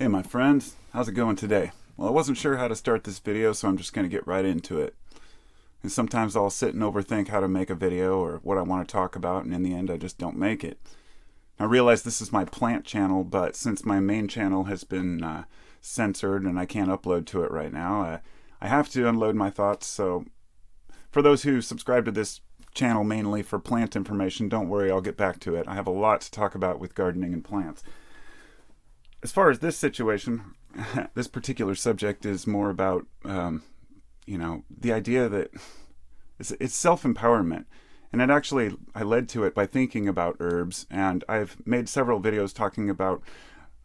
Hey my friends, how's it going today? Well, I wasn't sure how to start this video, so I'm just going to get right into it. And sometimes I'll sit and overthink how to make a video or what I want to talk about, and in the end I just don't make it. I realize this is my plant channel, but since my main channel has been censored and I can't upload to it right now, I have to unload my thoughts. So for those who subscribe to this channel mainly for plant information, don't worry, I'll get back to it. I have a lot to talk about with gardening and plants. As far as this situation, this particular subject is more about, the idea that it's self-empowerment. And I led to it by thinking about herbs. And I've made several videos talking about,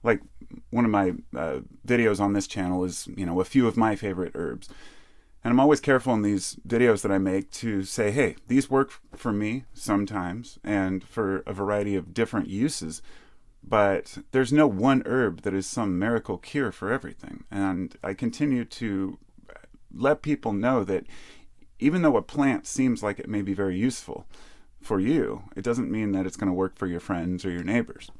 like, one of my videos on this channel is, a few of my favorite herbs. And I'm always careful in these videos that I make to say, hey, these work for me sometimes and for a variety of different uses. But there's no one herb that is some miracle cure for everything. And I continue to let people know that even though a plant seems like it may be very useful for you, it doesn't mean that it's going to work for your friends or your neighbors.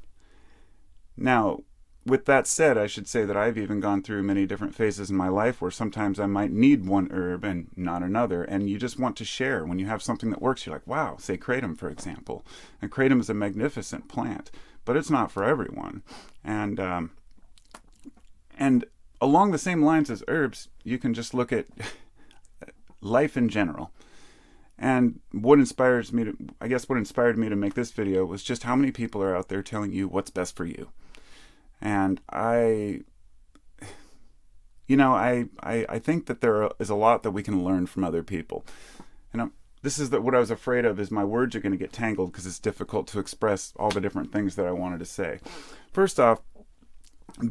Now, with that said, I should say that I've even gone through many different phases in my life where sometimes I might need one herb and not another, and you just want to share. When you have something that works, you're like, wow, say kratom, for example. And kratom is a magnificent plant, but it's not for everyone. And along the same lines as herbs, you can just look at life in general. And what inspired me to make this video was just how many people are out there telling you what's best for you. And I think that there is a lot that we can learn from other people. This is what I was afraid of, is my words are going to get tangled because it's difficult to express all the different things that I wanted to say. First off,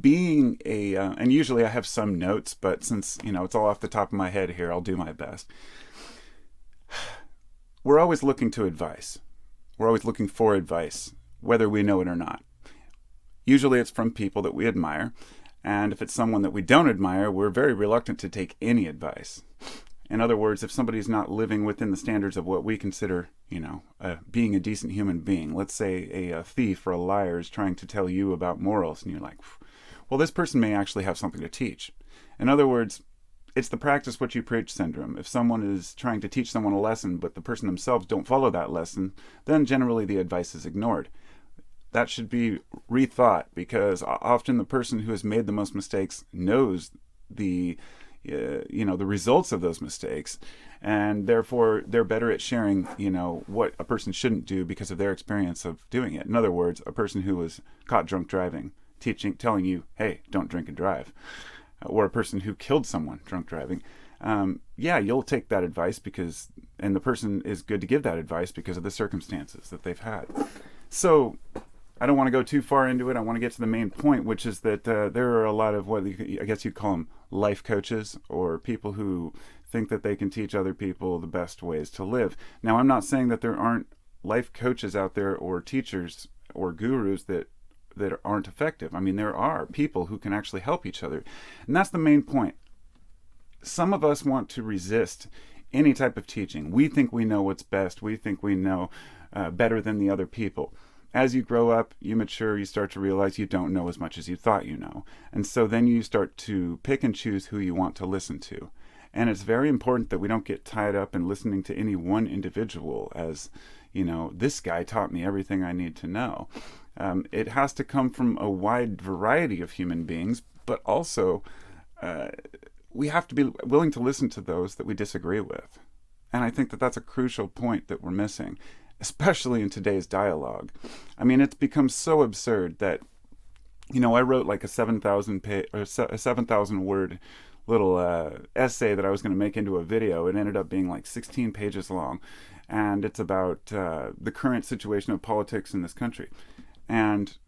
being and usually I have some notes, but since, it's all off the top of my head here, I'll do my best. We're always looking to advice. We're always looking for advice, whether we know it or not. Usually it's from people that we admire, and if it's someone that we don't admire, we're very reluctant to take any advice. In other words, if somebody's not living within the standards of what we consider, being a decent human being, let's say a thief or a liar is trying to tell you about morals, and you're like, well, this person may actually have something to teach. In other words, it's the practice what you preach syndrome. If someone is trying to teach someone a lesson, but the person themselves don't follow that lesson, then generally the advice is ignored. That should be rethought, because often the person who has made the most mistakes knows the results of those mistakes, and therefore they're better at sharing, what a person shouldn't do because of their experience of doing it. In other words, a person who was caught drunk driving, telling you, hey, don't drink and drive, or a person who killed someone drunk driving. You'll take that advice and the person is good to give that advice because of the circumstances that they've had. So I don't want to go too far into it. I want to get to the main point, which is that there are a lot of I guess you'd call them life coaches, or people who think that they can teach other people the best ways to live. Now, I'm not saying that there aren't life coaches out there or teachers or gurus that aren't effective. I mean, there are people who can actually help each other. And that's the main point. Some of us want to resist any type of teaching. We think we know what's best. We think we know better than the other people. As you grow up, you mature, you start to realize you don't know as much as you thought you know. And so then you start to pick and choose who you want to listen to. And it's very important that we don't get tied up in listening to any one individual as, this guy taught me everything I need to know. It has to come from a wide variety of human beings, but also we have to be willing to listen to those that we disagree with. And I think that that's a crucial point that we're missing, especially in today's dialogue. I mean, it's become so absurd that, I wrote like a 7,000 word little essay that I was going to make into a video. It ended up being like 16 pages long, and it's about the current situation of politics in this country. And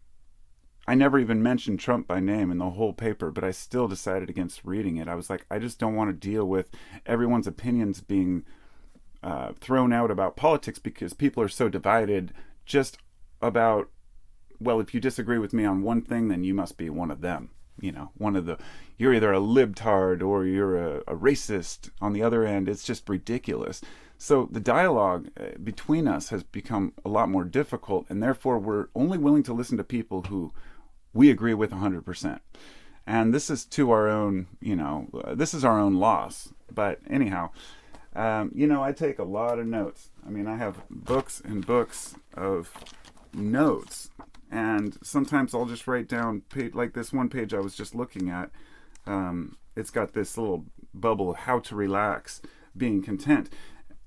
I never even mentioned Trump by name in the whole paper, but I still decided against reading it. I was like, I just don't want to deal with everyone's opinions being thrown out about politics, because people are so divided just about, well, if you disagree with me on one thing, then you must be one of them. You're either a libtard or you're a racist on the other end. It's just ridiculous. So the dialogue between us has become a lot more difficult, and therefore we're only willing to listen to people who we agree with 100%. And this is to our own, this is our own loss. But anyhow, I take a lot of notes. I mean, I have books and books of notes. And sometimes I'll just write down, like this one page I was just looking at. It's got this little bubble, how to relax, being content.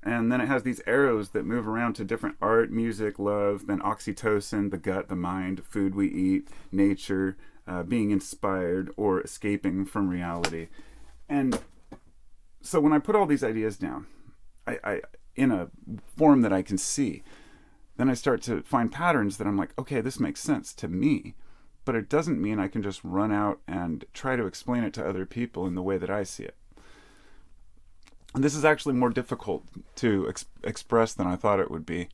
And then it has these arrows that move around to different art, music, love, then oxytocin, the gut, the mind, food we eat, nature, being inspired, or escaping from reality. And so when I put all these ideas down, I in a form that I can see, then I start to find patterns that I'm like, okay, this makes sense to me. But it doesn't mean I can just run out and try to explain it to other people in the way that I see it. And this is actually more difficult to express than I thought it would be.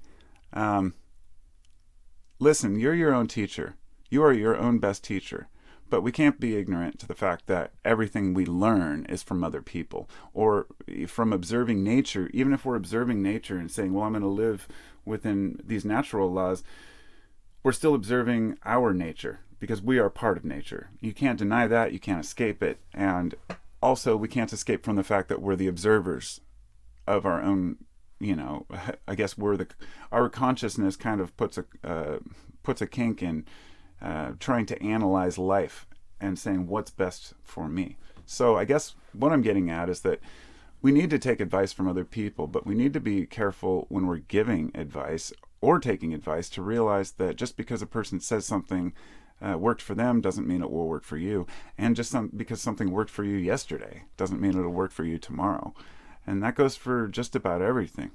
Listen, you're your own teacher. You are your own best teacher. But we can't be ignorant to the fact that everything we learn is from other people or from observing nature. Even if we're observing nature and saying, well, I'm going to live within these natural laws, we're still observing our nature because we are part of nature. You can't deny that. You can't escape it. And also, we can't escape from the fact that we're the observers of our own, I guess our consciousness kind of puts a kink in trying to analyze life and saying what's best for me. So I guess what I'm getting at is that we need to take advice from other people, but we need to be careful when we're giving advice or taking advice to realize that just because a person says something worked for them doesn't mean it will work for you. And just because something worked for you yesterday doesn't mean it'll work for you tomorrow. And that goes for just about everything.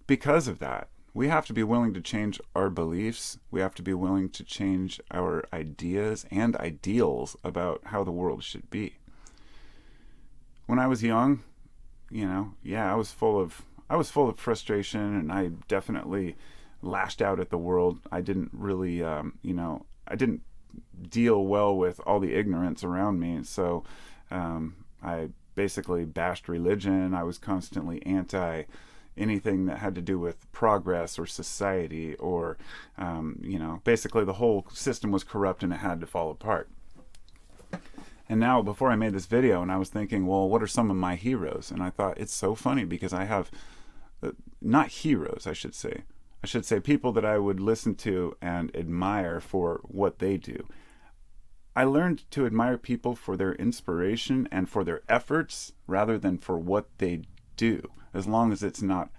Because of that, we have to be willing to change our beliefs. We have to be willing to change our ideas and ideals about how the world should be. When I was young, I was full of frustration, and I definitely lashed out at the world. I didn't really, I didn't deal well with all the ignorance around me. So I basically bashed religion. I was constantly anti anything that had to do with progress or society or, basically the whole system was corrupt and it had to fall apart. And now, before I made this video, and I was thinking, well, what are some of my heroes? And I thought, it's so funny because I have, not heroes, I should say people that I would listen to and admire for what they do. I learned to admire people for their inspiration and for their efforts rather than for what they do, as long as it's not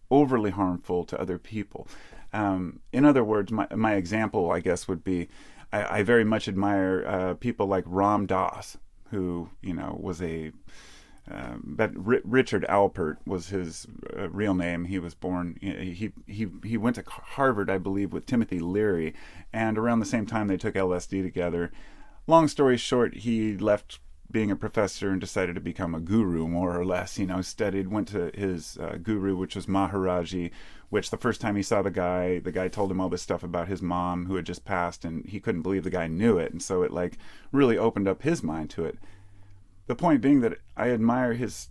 overly harmful to other people. In other words, my example, I guess, would be I very much admire people like Ram Dass, who was but Richard Alpert was his real name. He was born. He went to Harvard, I believe, with Timothy Leary, and around the same time they took LSD together. Long story short, he left being a professor and decided to become a guru, more or less. Went to his guru, which was Maharaji, which the first time he saw the guy told him all this stuff about his mom who had just passed, and he couldn't believe the guy knew it. And so it really opened up his mind to it. The point being that I admire his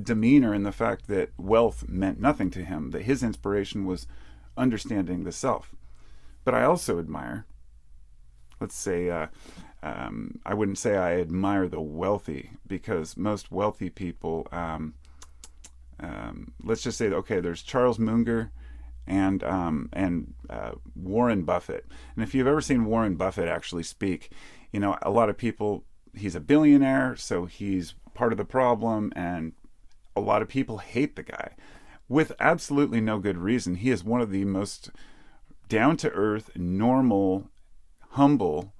demeanor and the fact that wealth meant nothing to him, that his inspiration was understanding the self. But I also admire, let's say, I wouldn't say I admire the wealthy, because most wealthy people, let's just say, okay, there's Charles Munger and Warren Buffett. And if you've ever seen Warren Buffett actually speak, a lot of people, he's a billionaire, so he's part of the problem, and a lot of people hate the guy with absolutely no good reason. He is one of the most down-to-earth, normal, humble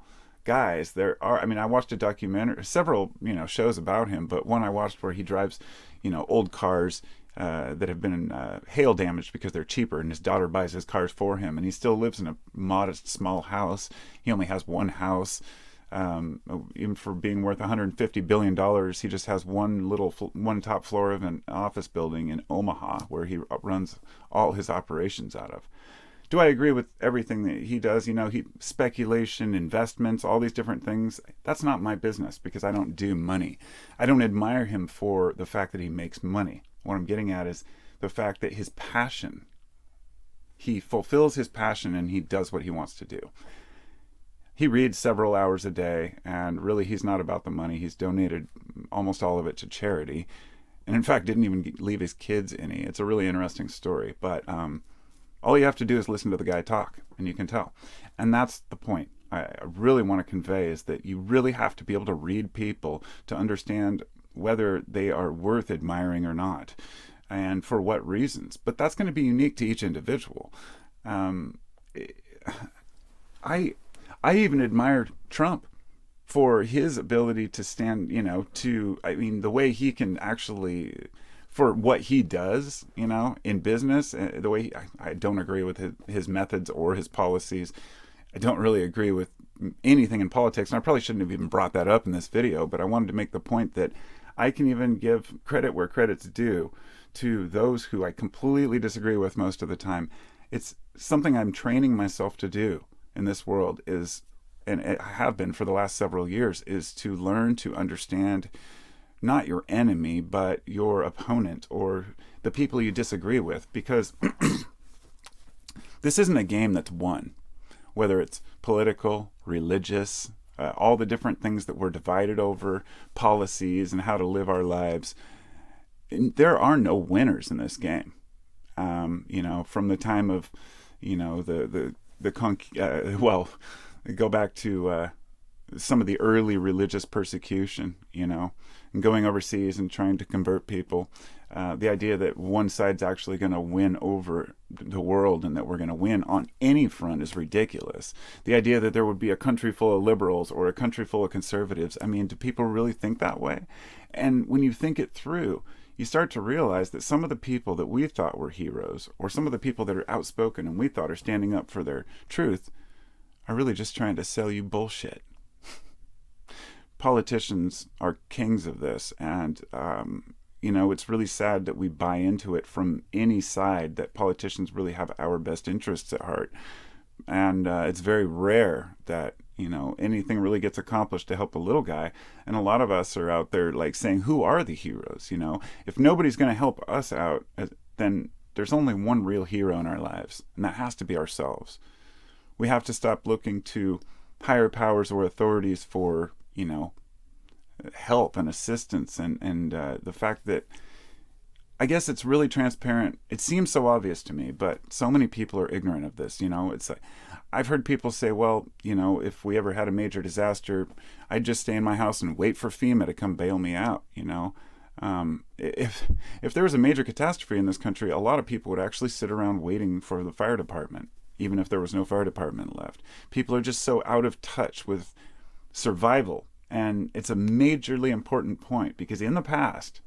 guys there are. I mean, I watched a documentary, several shows about him, but one I watched where he drives old cars that have been hail damaged because they're cheaper, and his daughter buys his cars for him, and he still lives in a modest small house. He only has one house. Even for being worth $150 billion, he just has one top floor of an office building in Omaha where he runs all his operations out of. Do I agree with everything that he does? Speculation, investments, all these different things. That's not my business because I don't do money. I don't admire him for the fact that he makes money. What I'm getting at is the fact that his passion, he fulfills his passion and he does what he wants to do. he reads several hours a day, and really he's not about the money. He's donated almost all of it to charity, and in fact didn't even leave his kids any. It's a really interesting story, but all you have to do is listen to the guy talk, and you can tell. And that's the point I really want to convey, is that you really have to be able to read people to understand whether they are worth admiring or not, and for what reasons. But that's going to be unique to each individual. I I even admire Trump for his ability to stand, I mean, the way he can actually, for what he does, in business, the way I don't agree with his methods or his policies. I don't really agree with anything in politics, and I probably shouldn't have even brought that up in this video, but I wanted to make the point that I can even give credit where credit's due to those who I completely disagree with most of the time. It's something I'm training myself to do in this world, and I have been for the last several years, is to learn to understand not your enemy, but your opponent or the people you disagree with, because this isn't a game that's won. Whether it's political, religious, all the different things that we're divided over, policies and how to live our lives, there are no winners in this game. From the time of, go back to some of the early religious persecution, and going overseas and trying to convert people. The idea that one side's actually going to win over the world and that we're going to win on any front is ridiculous. The idea that there would be a country full of liberals or a country full of conservatives, I mean, do people really think that way? And when you think it through, you start to realize that some of the people that we thought were heroes, or some of the people that are outspoken and we thought are standing up for their truth, are really just trying to sell you bullshit. Politicians are kings of this, and it's really sad that we buy into it from any side, that politicians really have our best interests at heart. And it's very rare that, anything really gets accomplished to help a little guy. And a lot of us are out there like saying, who are the heroes? If nobody's going to help us out, then there's only one real hero in our lives, and that has to be ourselves. We have to stop looking to higher powers or authorities for, help and assistance, and the fact that, I guess it's really transparent. It seems so obvious to me, but so many people are ignorant of this. It's like, I've heard people say, well, if we ever had a major disaster, I'd just stay in my house and wait for FEMA to come bail me out. If there was a major catastrophe in this country, a lot of people would actually sit around waiting for the fire department, even if there was no fire department left. People are just so out of touch with survival. And it's a majorly important point, because in the past,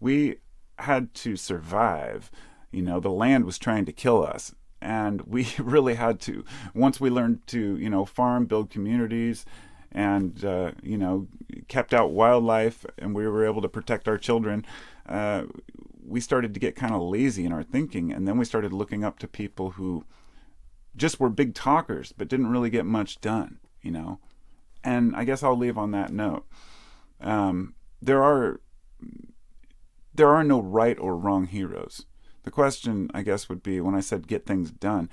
we had to survive. The land was trying to kill us. And we really had to, once we learned to, farm, build communities, and, kept out wildlife, and we were able to protect our children, we started to get kind of lazy in our thinking. And then we started looking up to people who just were big talkers, but didn't really get much done, And I guess I'll leave on that note. There are no right or wrong heroes. The question, I guess, would be, when I said get things done,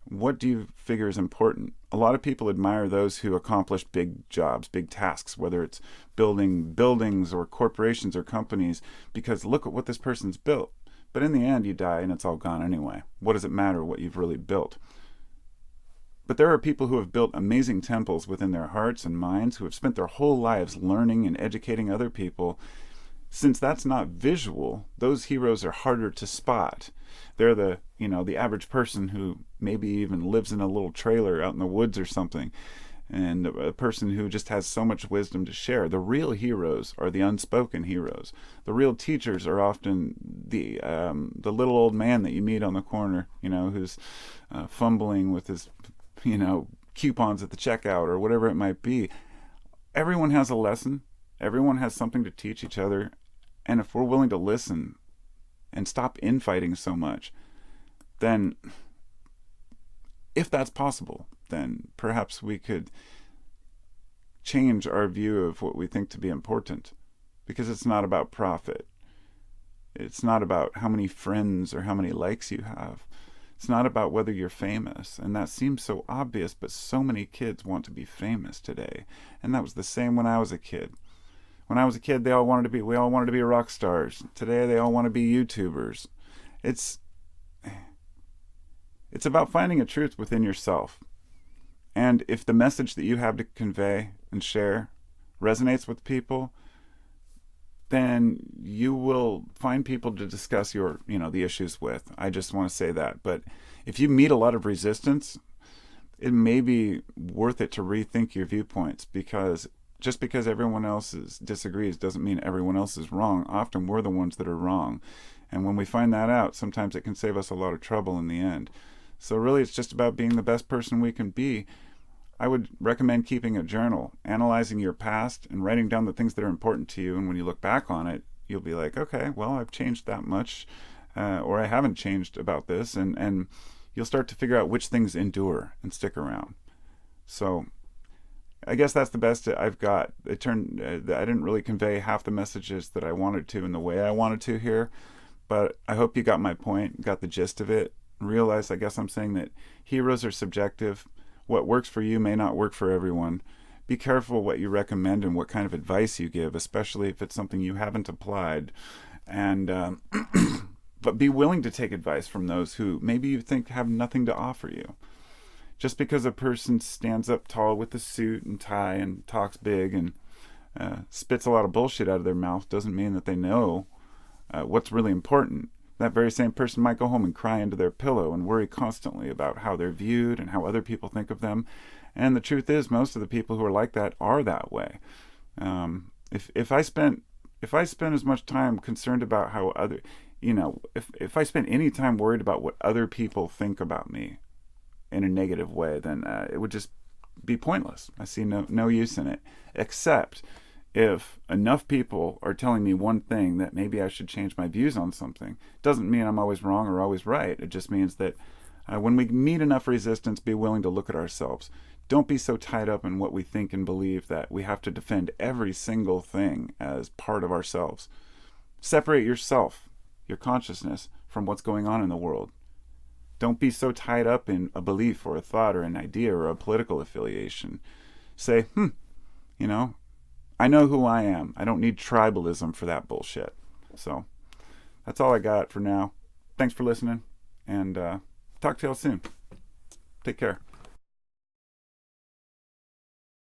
what do you figure is important? A lot of people admire those who accomplish big jobs, big tasks, whether it's building buildings or corporations or companies, because look at what this person's built. But in the end, you die and it's all gone anyway. What does it matter what you've really built? But there are people who have built amazing temples within their hearts and minds, who have spent their whole lives learning and educating other people. Since that's not visual, those heroes are harder to spot. They're the average person who maybe even lives in a little trailer out in the woods or something, and a person who just has so much wisdom to share. The real heroes are the unspoken heroes. The real teachers are often the little old man that you meet on the corner, who's fumbling with his coupons at the checkout or whatever it might be. Everyone has a lesson. Everyone has something to teach each other. And if we're willing to listen and stop infighting so much, then if that's possible, then perhaps we could change our view of what we think to be important, because it's not about profit. It's not about how many friends or how many likes you have. It's not about whether you're famous. And that seems so obvious, but so many kids want to be famous today. And that was the same when I was a kid. When I was a kid, we all wanted to be rock stars. Today, they all want to be YouTubers. It's about finding a truth within yourself. And if the message that you have to convey and share resonates with people, then you will find people to discuss the issues with. I just want to say that. But if you meet a lot of resistance, it may be worth it to rethink your viewpoints, because just because everyone else disagrees doesn't mean everyone else is wrong. Often we're the ones that are wrong. And when we find that out, sometimes it can save us a lot of trouble in the end. So really, it's just about being the best person we can be. I would recommend keeping a journal, analyzing your past and writing down the things that are important to you. And when you look back on it, you'll be like, okay, well, I've changed that much, or I haven't changed about this. And you'll start to figure out which things endure and stick around. So I guess that's the best I've got. I didn't really convey half the messages that I wanted to in the way I wanted to here, but I hope you got my point, got the gist of it. Realize, I guess I'm saying that heroes are subjective. What works for you may not work for everyone. Be careful what you recommend and what kind of advice you give, especially if it's something you haven't applied. And but be willing to take advice from those who maybe you think have nothing to offer you. Just because a person stands up tall with a suit and tie and talks big and spits a lot of bullshit out of their mouth doesn't mean that they know what's really important. That very same person might go home and cry into their pillow and worry constantly about how they're viewed and how other people think of them. And the truth is, most of the people who are like that are that way. If I spent as much time concerned about how if I spent any time worried about what other people think about me in a negative way, then it would just be pointless. I see no use in it, except if enough people are telling me one thing that maybe I should change my views on something. Doesn't mean I'm always wrong or always right. It just means that when we meet enough resistance, be willing to look at ourselves. Don't be so tied up in what we think and believe that we have to defend every single thing as part of ourselves. Separate yourself, your consciousness, from what's going on in the world. Don't be so tied up in a belief or a thought or an idea or a political affiliation. Say, I know who I am. I don't need tribalism for that bullshit. So that's all I got for now. Thanks for listening, and talk to y'all soon. Take care.